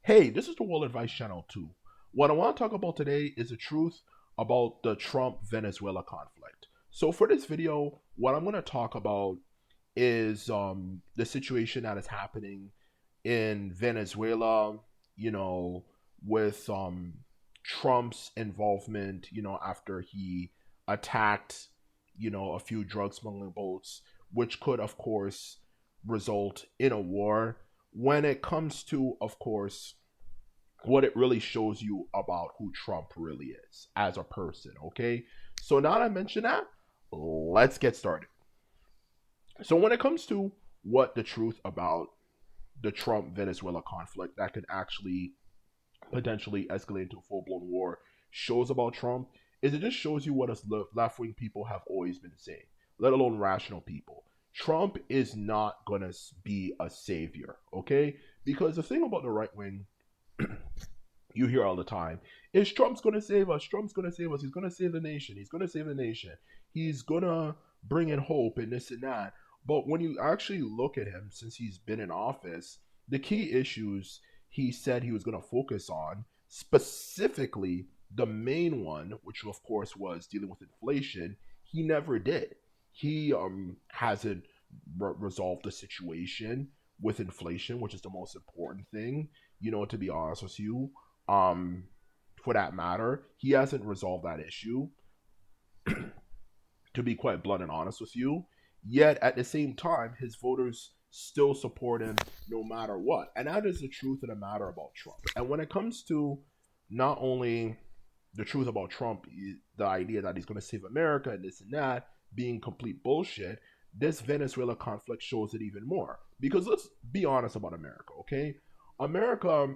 Hey, this is the World Advice Channel 2. What I want to talk about today is the truth about the Trump Venezuela conflict. So, for this video, what I'm going to talk about is the situation that is happening in Venezuela, you know, with Trump's involvement, after he attacked, a few drug smuggling boats, which could, of course, result in a war. When it comes to, of course, what it really shows you about who Trump really is as a person, okay? So now that I mentioned that, let's get started. So when it comes to what the truth about the Trump Venezuela conflict that could actually potentially escalate into a full blown war shows about Trump is it just shows you what us left wing people have always been saying, let alone rational people. Trump is not gonna be a savior, okay? Because the thing about the right wing you hear all the time is Trump's going to save us. Trump's going to save us. He's going to save the nation. He's going to save the nation. He's going to bring in hope and this and that. But when you actually look at him since he's been in office, the key issues he said he was going to focus on, specifically the main one, which of course was dealing with inflation, he never did. He hasn't resolved the situation with inflation, which is the most important thing, to be honest with you. um, for that matter. He hasn't resolved that issue, to be quite blunt and honest with you. Yet at the same time, his voters still support him no matter what. And that is the truth of the matter about Trump. And when it comes to not only the truth about Trump, the idea that he's going to save America and this and that being complete bullshit, this Venezuela conflict shows it even more. Because let's be honest about America, okay? America,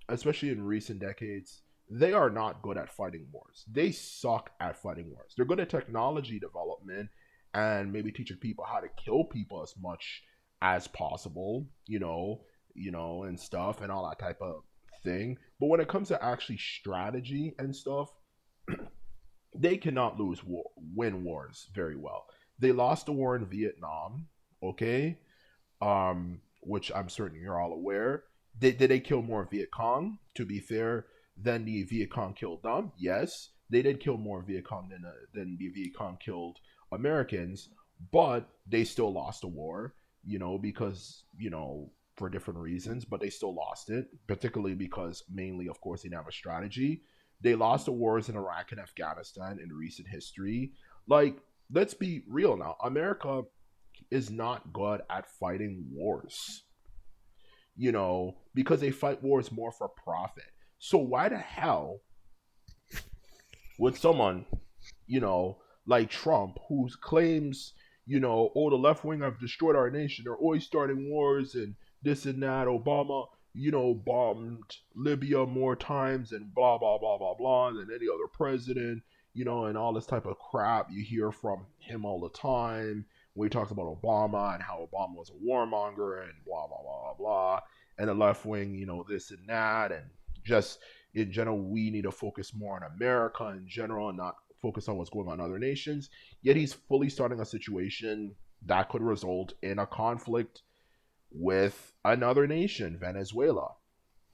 especially in recent decades, they are not good at fighting wars. They suck at fighting wars. They're good at technology development and maybe teaching people how to kill people as much as possible, and stuff and all that type of thing. But when it comes to actually strategy and stuff, they cannot win wars very well. They lost the war in Vietnam, okay? Which I'm certain you're all aware. Did they kill more Viet Cong? To be fair, than the Viet Cong killed them. Yes, they did kill more Viet Cong than the Viet Cong killed Americans, but they still lost the war. Because for different reasons, but they still lost it. Particularly because mainly, of course, they didn't have a strategy. They lost the wars in Iraq and Afghanistan in recent history. Like, let's be real now. America is not good at fighting wars, because they fight wars more for profit. So why the hell would someone, you know, like Trump, who claims, oh, the left wing have destroyed our nation, they're always starting wars and this and that, Obama, bombed Libya more times and blah, blah, blah, blah, blah, than any other president, and all this type of crap you hear from him all the time when he talks about Obama and how Obama was a warmonger and blah, blah, blah, blah, blah. And the left wing, this and that. And just in general, we need to focus more on America in general and not focus on what's going on in other nations. Yet he's fully starting a situation that could result in a conflict with another nation, Venezuela,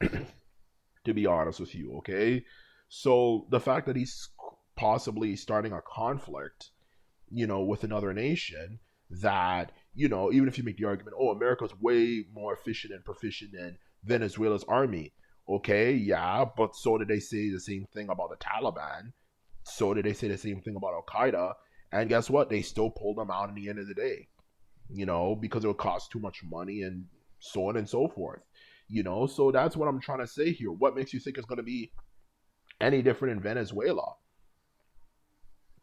to be honest with you, okay? So the fact that he's possibly starting a conflict, with another nation that, even if you make the argument, oh, America's way more efficient and proficient than Venezuela's army. Okay, yeah, but so did they say the same thing about the Taliban. So did they say the same thing about Al Qaeda. And guess what? They still pulled them out in the end of the day, because it would cost too much money and so on and so forth. So that's what I'm trying to say here. What makes you think it's going to be any different in Venezuela,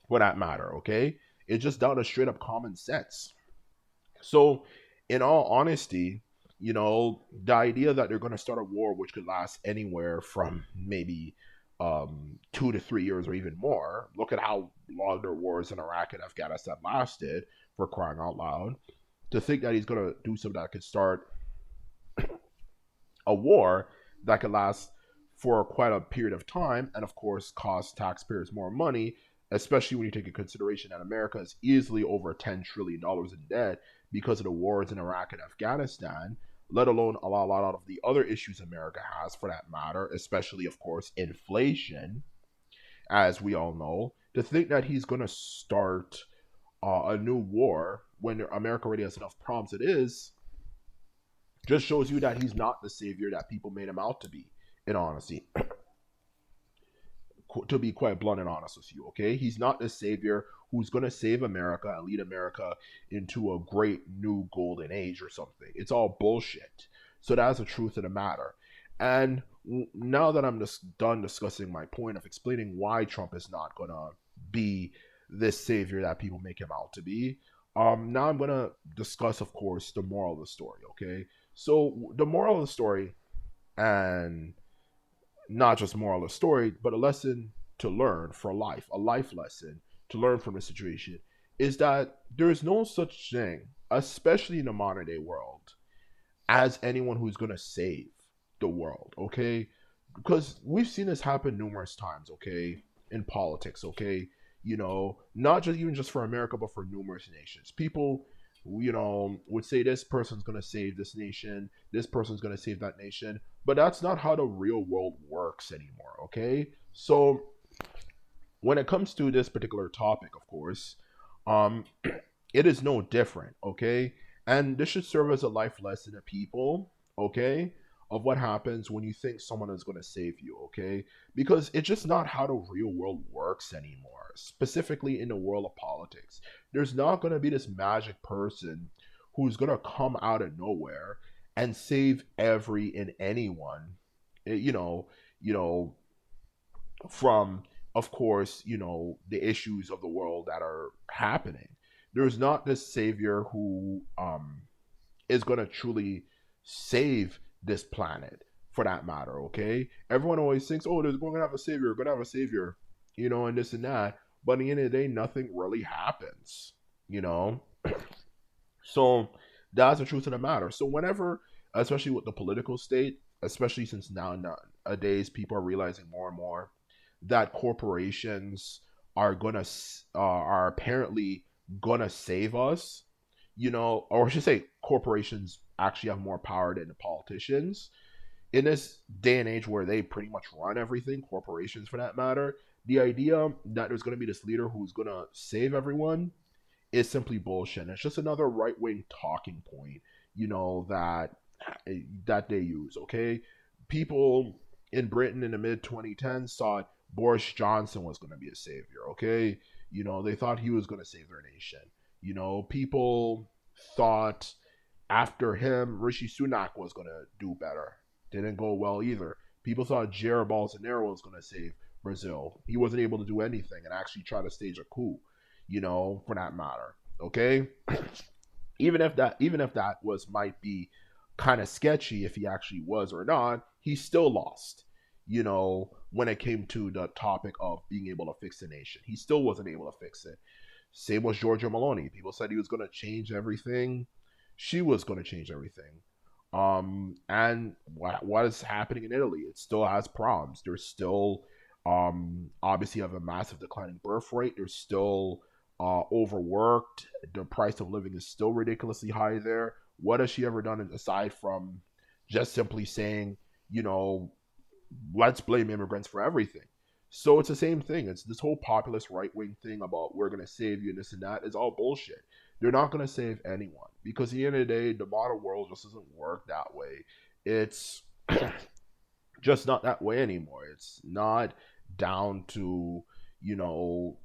for that matter, okay? It's just down to straight up common sense. So, in all honesty, the idea that they're going to start a war which could last anywhere from maybe 2 to 3 years or even more. Look at how long their wars in Iraq and Afghanistan lasted, for crying out loud. To think that he's going to do something that could start a war that could last for quite a period of time and, of course, cost taxpayers more money, especially when you take into consideration that America is easily over $10 trillion in debt because of the wars in Iraq and Afghanistan. let alone a lot of the other issues America has for that matter, especially, of course, inflation, as we all know, to think that he's going to start a new war when America already has enough problems it is, just shows you that he's not the savior that people made him out to be, in honesty. To be quite blunt and honest with you, okay? He's not the savior who's going to save America and lead America into a great new golden age or something. It's all bullshit. So that's the truth of the matter. And now that I'm just done discussing my point of explaining why Trump is not going to be this savior that people make him out to be, now I'm going to discuss, of course, the moral of the story, okay? So the moral of the story, and not just moral of the story, but a lesson to learn for life, a life lesson to learn from the situation, is that there is no such thing, especially in the modern day world, as anyone who's going to save the world, okay? Because we've seen this happen numerous times, okay, in politics, okay? Not just even just for America, but for numerous nations. People, would say this person's going to save this nation, this person's going to save that nation, but that's not how the real world works anymore, okay? So when it comes to this particular topic, of course, um, it is no different, okay? And this should serve as a life lesson to people, okay? Of what happens when you think someone is going to save you, okay? Because it's just not how the real world works anymore, specifically in the world of politics. There's not going to be this magic person who's going to come out of nowhere and save every and anyone, eh, you know, from, of course, the issues of the world that are happening. There's not this savior who is going to truly save this planet, for that matter, okay? Everyone always thinks, oh, there's going to have a savior, going to have a savior, and this and that. But at the end of the day, nothing really happens, you know? So that's the truth of the matter. So whenever, especially with the political state, especially since nowadays people are realizing more and more that corporations are apparently gonna save us, or I should say, corporations actually have more power than the politicians in this day and age where they pretty much run everything, corporations for that matter. The idea that there's going to be this leader who's going to save everyone is simply bullshit. It's just another right wing talking point, that they use. Okay, people in Britain in the mid 2010s thought Boris Johnson was going to be a savior. Okay, they thought he was going to save their nation. People thought after him Rishi Sunak was going to do better. Didn't go well either. People thought Jair Bolsonaro was going to save Brazil. He wasn't able to do anything and actually try to stage a coup, for that matter. Okay? even if that was might be kind of sketchy if he actually was or not, he still lost. When it came to the topic of being able to fix the nation, he still wasn't able to fix it. Same was Giorgia Meloni. People said he was going to change everything. She was going to change everything. And what is happening in Italy? It still has problems. There's still, obviously, have a massive declining birth rate. There's still overworked. The price of living is still ridiculously high there. What has she ever done aside from just simply saying, you know, let's blame immigrants for everything? So it's the same thing. It's this whole populist right wing thing about we're gonna save you and this and that is all bullshit. They're not gonna save anyone because at the end of the day, the modern world just doesn't work that way. It's just not that way anymore. It's not down to, you know,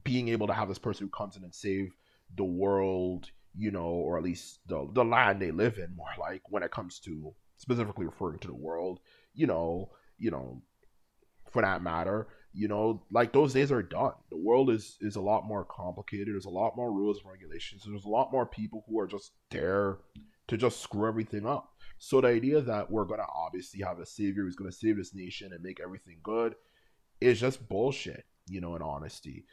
being able to have this person who comes in and save the world, or at least the land they live in, more like when it comes to specifically referring to the world, you know, you know, for that matter, like those days are done. The world is a lot more complicated. There's a lot more rules and regulations. There's a lot more people who are just there to just screw everything up. So the idea that we're gonna obviously have a savior who's gonna save this nation and make everything good is just bullshit, in honesty.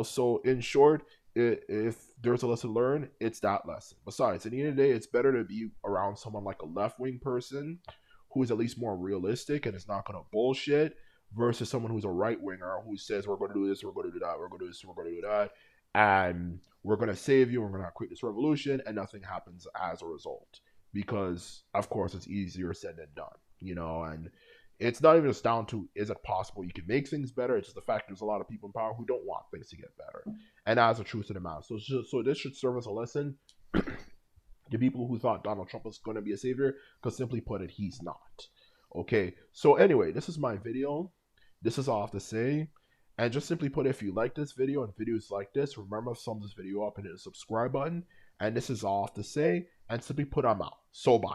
So in short, if there's a lesson learned, it's that lesson. Besides, at the end of the day, it's better to be around someone like a left wing person who is at least more realistic and is not going to bullshit versus someone who's a right winger who says, we're going to do this, we're going to do that, we're going to do this, we're going to do that, and we're going to save you, we're going to create this revolution, and nothing happens as a result. because of course it's easier said than done, and it's not even just down to is it possible you can make things better. It's just the fact there's a lot of people in power who don't want things to get better, and that's the truth of the matter. So this should serve as a lesson to people who thought Donald Trump was going to be a savior, because simply put it, he's not. Okay, so anyway, this is my video. This is all I have to say. And just simply put, if you like this video and videos like this, remember to thumb this video up and hit the subscribe button. And this is all I have to say. And simply put, I'm out. So bye.